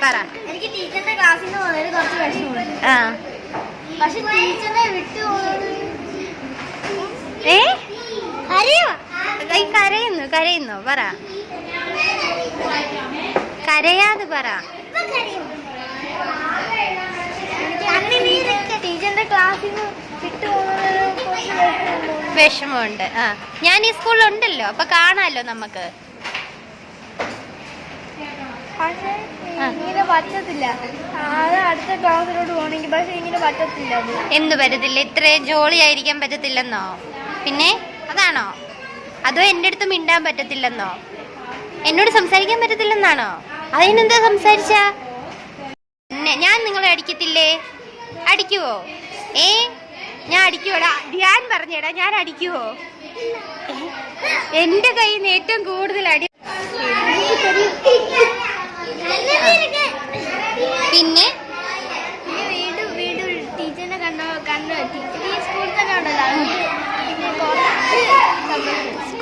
പറ. എനിക്ക് ടീച്ചറിന്റെ ക്ലാസ്സിൽ നിന്ന് വളരെ കുറച്ച് വിഷമമുണ്ട്. പക്ഷെ ടീച്ചറെ വിട്ടു കരയുന്നു പറ. കരയാതെ പറ. ടീച്ചറിന്റെ ക്ലാസ്സിൽ നിന്ന് വിട്ടു വിഷമമുണ്ട്. ഞാൻ ഈ സ്കൂളിലുണ്ടല്ലോ, അപ്പൊ കാണാലോ നമുക്ക്. പക്ഷെ ഇങ്ങനെ പറ്റത്തില്ല. അത് അടുത്ത ക്ലാസ്സിലോട്ട് പോകണമെങ്കിൽ പക്ഷെ ഇങ്ങനെ പറ്റത്തില്ല. എന്ത് പറ്റത്തില്ല? ഇത്രയും ജോളി ആയിരിക്കാൻ പറ്റത്തില്ലെന്നോ? പിന്നെ അതാണോ? അതോ എൻ്റെ അടുത്ത് മിണ്ടാൻ പറ്റത്തില്ലെന്നോ? എന്നോട് സംസാരിക്കാൻ പറ്റത്തില്ലെന്നാണോ? അതിനെന്താ സംസാരിച്ച? ഞാൻ നിങ്ങളെ അടിക്കത്തില്ലേ? അടിക്കുവോ? ഞാൻ അടിക്കുവോടാ? ഞാൻ പറഞ്ഞേടാ, ഞാൻ അടിക്കുവോ? എന്റെ കയ്യിൽ നിന്ന് ഏറ്റവും കൂടുതൽ അടി. പിന്നെ വീണ്ടും ടീച്ചറിനെ കണ്ടു ടീച്ചർ ഈ സ്കൂളിൽ തന്നെ ഉണ്ടല്ലോ.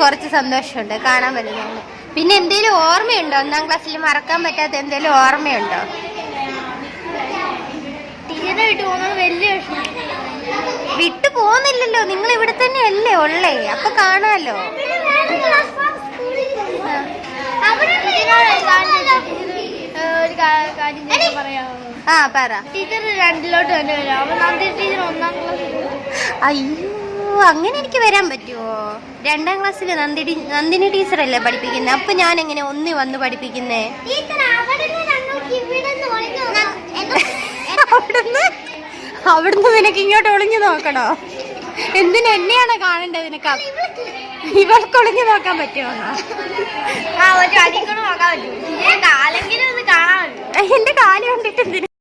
കുറച്ച് സന്തോഷമുണ്ട് കാണാൻ പറ്റുന്നുണ്ട്. പിന്നെ എന്തേലും ഓർമ്മയുണ്ടോ? 1ാം ക്ലാസ്സിൽ മറക്കാൻ പറ്റാത്ത എന്തേലും ഓർമ്മയുണ്ടോ? ടീച്ചറിനെ വിട്ടു പോകുന്നത് വലിയ വിഷമം. വിട്ടു പോകുന്നില്ലല്ലോ, നിങ്ങൾ ഇവിടെ തന്നെ അല്ലേ ഉള്ളേ, അപ്പൊ കാണാലോ. ഒരു കാര്യം പറയാമോ? പറ. ടീച്ചർ 2ലോട്ട് തന്നെ വരാം. അപ്പൊ നന്ദി ടീച്ചർ 1ാം ക്ലാസ്സിൽ. അയ്യോ, അങ്ങനെ എനിക്ക് വരാൻ പറ്റുമോ? 2ാം ക്ലാസ്സിൽ നന്ദിനി ടീച്ചറല്ലേ പഠിപ്പിക്കുന്നത്, അപ്പൊ ഞാൻ എങ്ങനെ 1 വന്ന് പഠിപ്പിക്കുന്നേ? അവിടുന്ന് നിനക്ക് ഇങ്ങോട്ട് ഒളിഞ്ഞു നോക്കണോ? എന്തിനാ എന്നെയാണോ കാണേണ്ടത് നിനക്ക്? ഇവൾക്ക് ഒളിഞ്ഞു നോക്കാൻ പറ്റുമോ? നോക്കാൻ പറ്റും. കാലെങ്കിലും ഒന്ന് കാണാൻ പറ്റും. എന്റെ കാല് കണ്ടിട്ട് എന്തിനാ?